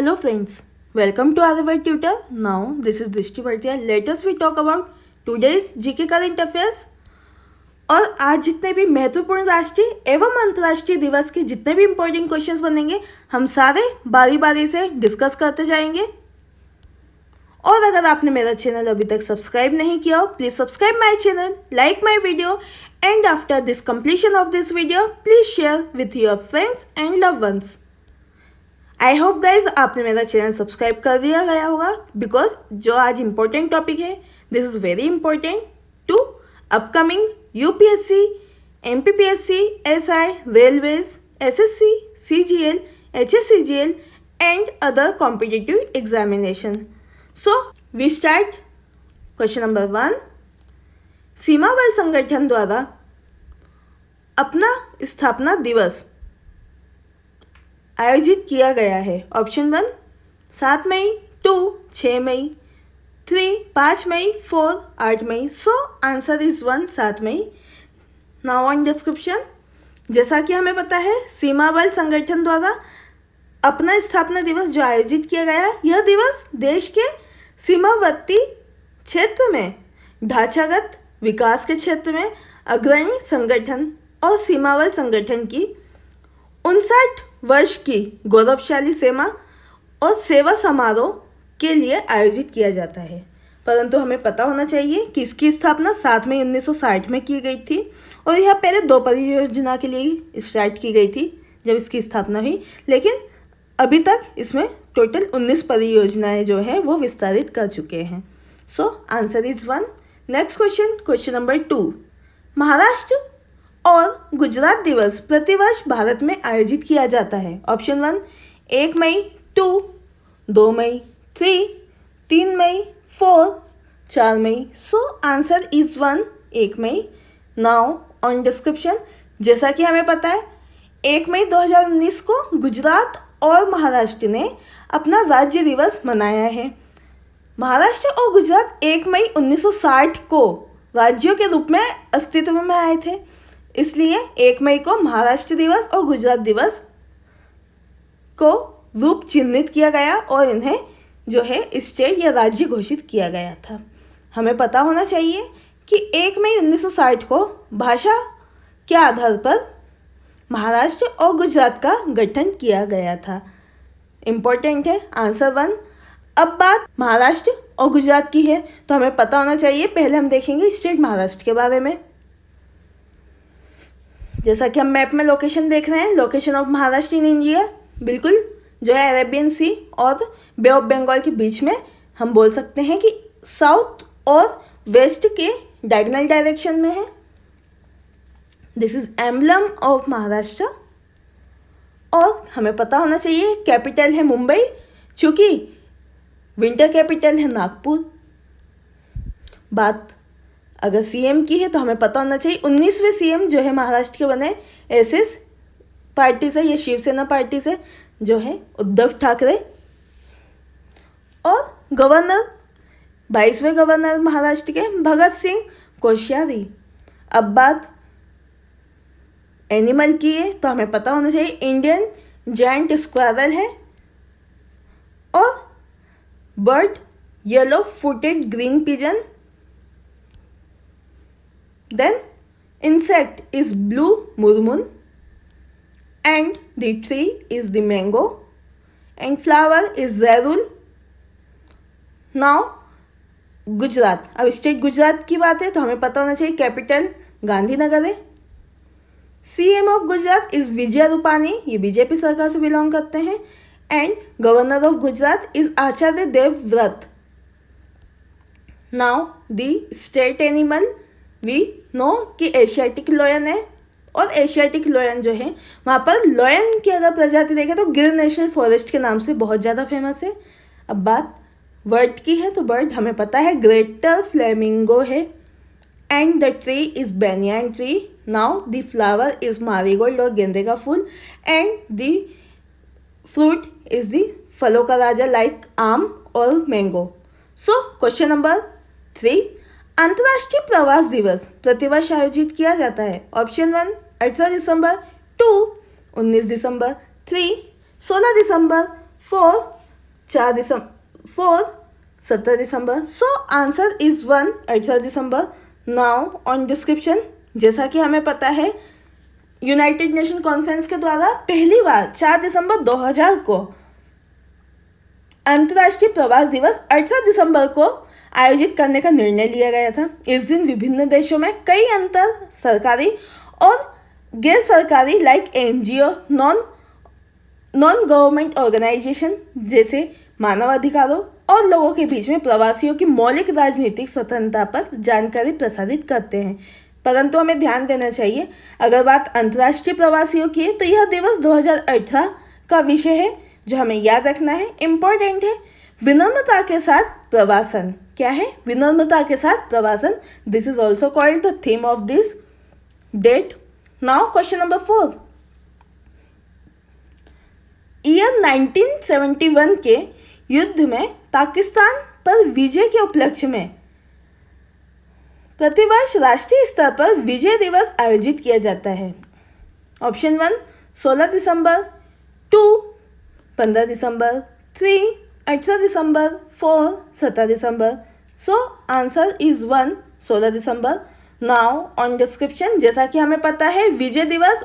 Hello friends, welcome to our tutor. Now this is Drishti Bhartiya. Let us we talk about today's GK current affairs. और आज जितने भी महत्वपूर्ण राष्ट्रीय एवं अंतर्राष्ट्रीय दिवस के जितने भी इम्पोर्टेंट क्वेश्चंस बनेंगे हम सारे बारी बारी से डिस्कस करते जाएंगे। और अगर आपने मेरा चैनल अभी तक सब्सक्राइब नहीं किया हो please subscribe my channel, like my video and after this completion of this video please share with your friends and love ones. I hope guys आपने मेरा चैनल सब्सक्राइब कर दिया गया होगा बिकॉज जो आज इम्पोर्टेंट टॉपिक है this is very important to upcoming UPSC, MPPSC, SI, railways, SSC, CGL, HSCGL and other competitive examination. So we start question number 1। सीमा बल संगठन द्वारा अपना स्थापना दिवस आयोजित किया गया है। Option 1 7 May, 2 6 May, 3 5 May, 4 8 May. So answer is 1 7 May. Now on description. जैसा कि हमें पता है सीमा बल संगठन द्वारा अपना स्थापना दिवस जो आयोजित किया गया है यह दिवस देश के सीमावर्ती क्षेत्र में ढांचागत विकास के क्षेत्र में अग्रणी संगठन और सीमा बल संगठन की 59 वर्ष की गौरवशाली सेवा और सेवा समारोह के लिए आयोजित किया जाता है। परंतु हमें पता होना चाहिए कि इसकी स्थापना 7 मई 1960 में की गई थी और यह पहले 2 परियोजना के लिए स्टार्ट की गई थी जब इसकी स्थापना हुई, लेकिन अभी तक इसमें टोटल 19 परियोजनाएं जो है वो विस्तारित कर चुके हैं। सो answer is 1। Next question, question number 2। Maharashtra और गुजरात दिवस प्रतिवर्ष भारत में आयोजित किया जाता है। Option 1 1 May, 2 May, 3 May, 4 May. So answer is 1 1 May. Now on description. जैसा कि हमें पता है 1 मई 2019 को गुजरात और महाराष्ट्र ने अपना राज्य दिवस मनाया है। महाराष्ट्र और गुजरात 1 मई 1960 को राज्यों के रूप में अस्तित्व में आए थे, इसलिए 1 मई को महाराष्ट्र दिवस और गुजरात दिवस को रूप चिन्हित किया गया और इन्हें जो है स्टेट या राज्य घोषित किया गया था। हमें पता होना चाहिए कि 1 मई 1960 को भाषा के आधार पर महाराष्ट्र और गुजरात का गठन किया गया था। इम्पोर्टेंट है आंसर 1। अब बात महाराष्ट्र और गुजरात की है तो हमें पता होना चाहिए, पहले हम देखेंगे स्टेट महाराष्ट्र के बारे में। जैसा कि हम मैप में लोकेशन देख रहे हैं, location of Maharashtra in India बिल्कुल जो है अरेबियन सी और बे ऑफ बंगाल के बीच में हम बोल सकते हैं कि साउथ और वेस्ट के डायगोनल डायरेक्शन में है। This is emblem of Maharashtra. और हमें पता होना चाहिए कैपिटल है मुंबई, चूँकि विंटर कैपिटल है नागपुर। बात अगर सीएम की है तो हमें पता होना चाहिए 19वें सीएम जो है महाराष्ट्र के बने एसएस पार्टी से या शिवसेना पार्टी से जो है उद्धव ठाकरे। और गवर्नर 22वें गवर्नर महाराष्ट्र के भगत सिंह कोश्यारी। अब बात एनिमल की है तो हमें पता होना चाहिए इंडियन जायंट स्क्वारल है। और bird yellow footed green pigeon. Then insect is blue murmun and the tree is the mango and flower is zarul. Now Gujarat. अब स्टेट गुजरात की बात है तो हमें पता होना चाहिए कैपिटल गांधीनगर है। CM of Gujarat is Vijay Rupani, ये बीजेपी सरकार से बिलोंग करते हैं। And governor of Gujarat is Acharya Devvrat. Now the state animal we know कि एशियाटिक लॉयन है और एशियाटिक लॉयन जो है वहाँ पर लॉयन की अगर प्रजाति देखें तो गिर नेशनल फॉरेस्ट के नाम से बहुत ज़्यादा फेमस है। अब बात बर्ड की है तो बर्ड हमें पता है ग्रेटर फ्लेमिंगो है। And the tree is banyan tree. Now the flower is marigold और गेंदे का फूल। And the fruit is the फलों का राजा लाइक आम और मैंगो। So question number 3। अंतर्राष्ट्रीय प्रवास दिवस प्रतिवर्ष आयोजित किया जाता है। Option 1 18 December, 2 19 December, 3 16 December, 4 4 December 4 17 December. So answer is 1 18 December. Now on description, जैसा कि हमें पता है यूनाइटेड नेशन कॉन्फ्रेंस के द्वारा पहली बार 4 दिसंबर 2000 को अंतर्राष्ट्रीय प्रवास दिवस 18 दिसंबर को आयोजित करने का निर्णय लिया गया था। इस दिन विभिन्न देशों में कई अंतर सरकारी और गैर सरकारी like NGO, non government organisation जैसे मानवाधिकारों और लोगों के बीच में प्रवासियों की मौलिक राजनीतिक स्वतंत्रता पर जानकारी प्रसारित करते हैं। परंतु हमें ध्यान देना चाहिए, अगर बात अंतर्राष्ट्रीय प्रवासियों की है तो यह दिवस 2018 का विषय है जो हमें याद रखना है, इम्पोर्टेंट है। विनम्रता के साथ प्रवासन, क्या है? विनम्रता के साथ प्रवासन। This is also called the theme of this date. Now question number 4। Year 1971 के युद्ध में पाकिस्तान पर विजय के उपलक्ष्य में प्रतिवर्ष राष्ट्रीय स्तर पर विजय दिवस आयोजित किया जाता है। Option 1 16 December, 2 15 December, 3 18 December, 4 17 December. So answer is 1 16 December. Now on description, जैसा कि हमें पता है विजय दिवस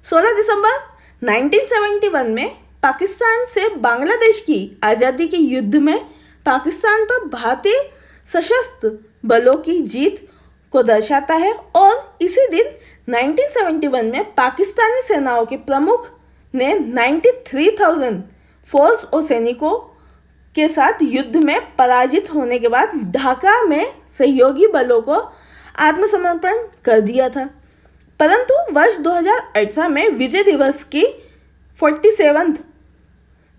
16 दिसंबर 1971 में पाकिस्तान से बांग्लादेश की आज़ादी के युद्ध में पाकिस्तान पर भारतीय सशस्त्र बलों की जीत को दर्शाता है और इसी दिन 1971 में पाकिस्तानी सेनाओं के प्रमुख ने 93,000 फौज और सैनिकों के साथ युद्ध में पराजित होने के बाद ढाका में सहयोगी बलों को आत्मसमर्पण कर दिया था। परंतु वर्ष 2018 में विजय दिवस की 47th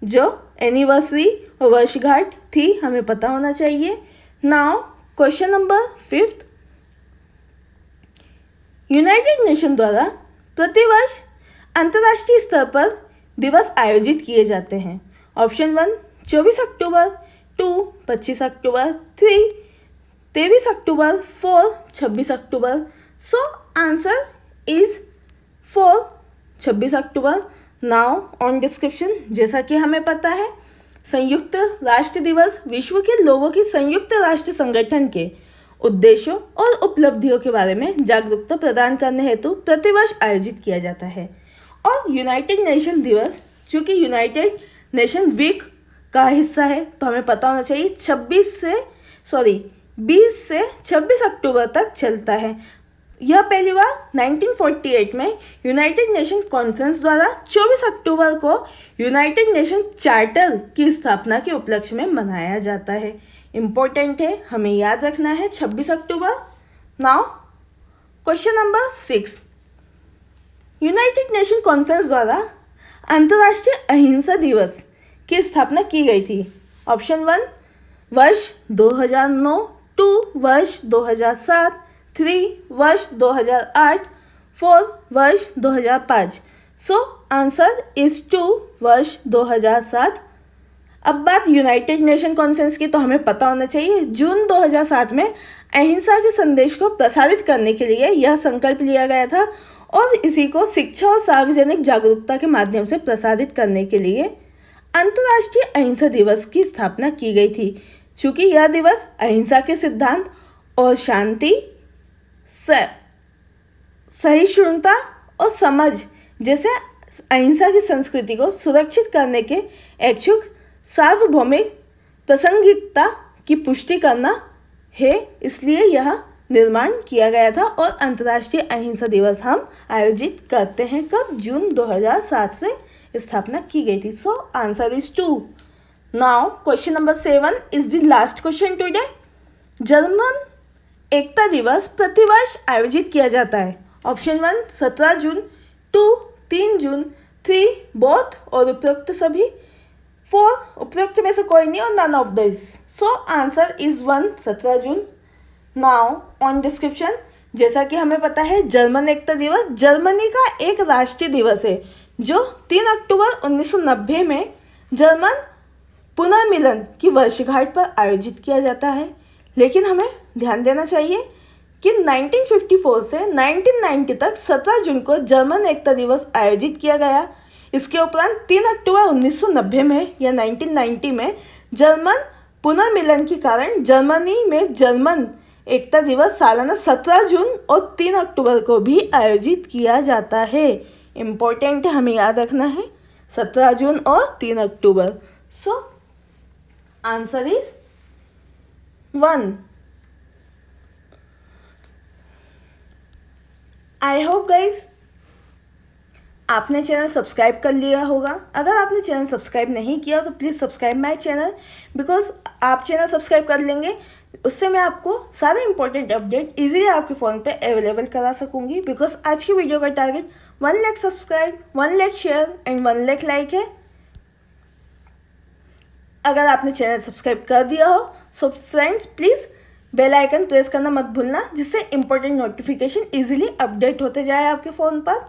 जो एनिवर्सरी और वर्षगांठ थी, हमें पता होना चाहिए। Now question number 5। United nation द्वारा प्रतिवर्ष अंतर्राष्ट्रीय स्तर पर दिवस आयोजित किए जाते हैं। Option 1 24 October, 2 25 October, 3 23 October, 4 26 October. So answer is 4 26 अक्टूबर। नाउ ऑन डिस्क्रिप्शन, जैसा कि हमें पता है संयुक्त राष्ट्र दिवस विश्व के लोगों की संयुक्त राष्ट्र संगठन के उद्देश्यों और उपलब्धियों के बारे में जागरूकता प्रदान करने हेतु प्रतिवर्ष आयोजित किया जाता है। और यूनाइटेड नेशन दिवस चूँकि यूनाइटेड नेशन वीक का हिस्सा है तो हमें पता होना चाहिए 20 से 26 अक्टूबर तक चलता है। यह पहली बार 1948 में यूनाइटेड नेशन कॉन्फ्रेंस द्वारा 24 अक्टूबर को यूनाइटेड नेशन चार्टर की स्थापना के उपलक्ष्य में मनाया जाता है। इम्पोर्टेंट है, हमें याद रखना है 26 अक्टूबर। Now question number 6। United Nation conference द्वारा अंतर्राष्ट्रीय अहिंसा दिवस की स्थापना की गई थी। ऑप्शन 1 वर्ष 2009, 2 वर्ष 2007, 3 वर्ष 2008, 4 वर्ष 2005। सो आंसर इज 2 वर्ष 2007। अब बात यूनाइटेड नेशन कॉन्फ्रेंस की तो हमें पता होना चाहिए जून 2007 में अहिंसा के संदेश को प्रसारित करने के लिए यह संकल्प लिया गया था और इसी को शिक्षा और सार्वजनिक जागरूकता के माध्यम से प्रसारित करने के लिए अंतर्राष्ट्रीय अहिंसा दिवस की स्थापना की गई थी। चूँकि यह दिवस अहिंसा के सिद्धांत और शांति, सहिष्णुता और समझ जैसे अहिंसा की संस्कृति को सुरक्षित करने के इच्छुक सार्वभौमिक प्रासंगिकता की पुष्टि करना है, इसलिए यह निर्माण किया गया था और अंतर्राष्ट्रीय अहिंसा दिवस हम आयोजित करते हैं। कब? जून 2007 से स्थापना की गई थी। So answer is 2। Now question number 7 is the last question today. German एकता दिवस प्रतिवर्ष आयोजित किया जाता है। ऑप्शन 1 17 जून, 2 3 जून, 3 बोथ और उपरोक्त सभी, 4 उपरोक्त में से कोई नहीं और none of this. So answer is 1 17 June. Now on description, जैसा कि हमें पता है जर्मन एकता दिवस जर्मनी का एक राष्ट्रीय दिवस है जो 3 अक्टूबर 1990 में जर्मन पुनर्मिलन की वर्षगांठ पर आयोजित किया जाता है। लेकिन हमें ध्यान देना चाहिए कि 1954 से 1990 तक 17 जून को जर्मन एकता दिवस आयोजित किया गया। इसके उपरांत 3 अक्टूबर 1990 में या 1990 में जर्मन पुनर्मिलन के कारण जर्मनी में जर्मन एकता दिवस सालाना 17 जून और 3 अक्टूबर को भी आयोजित किया जाता है। इम्पोर्टेंट है, हमें याद रखना है 17 जून और 3 अक्टूबर। So answer is 1। I hope guys आपने चैनल सब्सक्राइब कर लिया होगा। अगर आपने चैनल सब्सक्राइब नहीं किया तो please subscribe my channel, because आप चैनल सब्सक्राइब कर लेंगे उससे मैं आपको सारे इंपॉर्टेंट अपडेट इजीली आपके फ़ोन पे अवेलेबल करा सकूंगी। बिकॉज आज की वीडियो का target 1 lakh subscribe, 1 lakh share and 1 lakh like है। अगर आपने चैनल सब्सक्राइब कर दिया हो so friends please bell icon press करना मत भूलना, जिससे इंपॉर्टेंट नोटिफिकेशन इजीली अपडेट होते जाए आपके फ़ोन पर।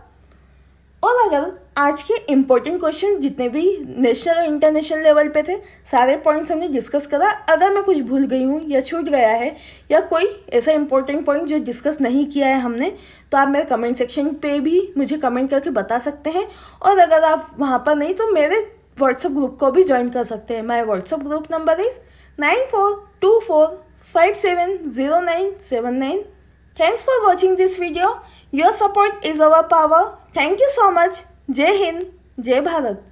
और अगर आज के इम्पोर्टेंट क्वेश्चन जितने भी नेशनल और इंटरनेशनल लेवल पे थे सारे पॉइंट्स हमने डिस्कस करा। अगर मैं कुछ भूल गई हूँ या छूट गया है या कोई ऐसा इंपॉर्टेंट पॉइंट जो डिस्कस नहीं किया है हमने, तो आप मेरे कमेंट सेक्शन पे भी मुझे कमेंट करके बता सकते हैं। और अगर आप वहाँ पर नहीं तो मेरे व्हाट्सएप ग्रुप को भी ज्वाइन कर सकते हैं। My WhatsApp group number is 9424570979। Thanks for watching this video. Your support is our power. Thank you so much. जय हिंद, जय भारत।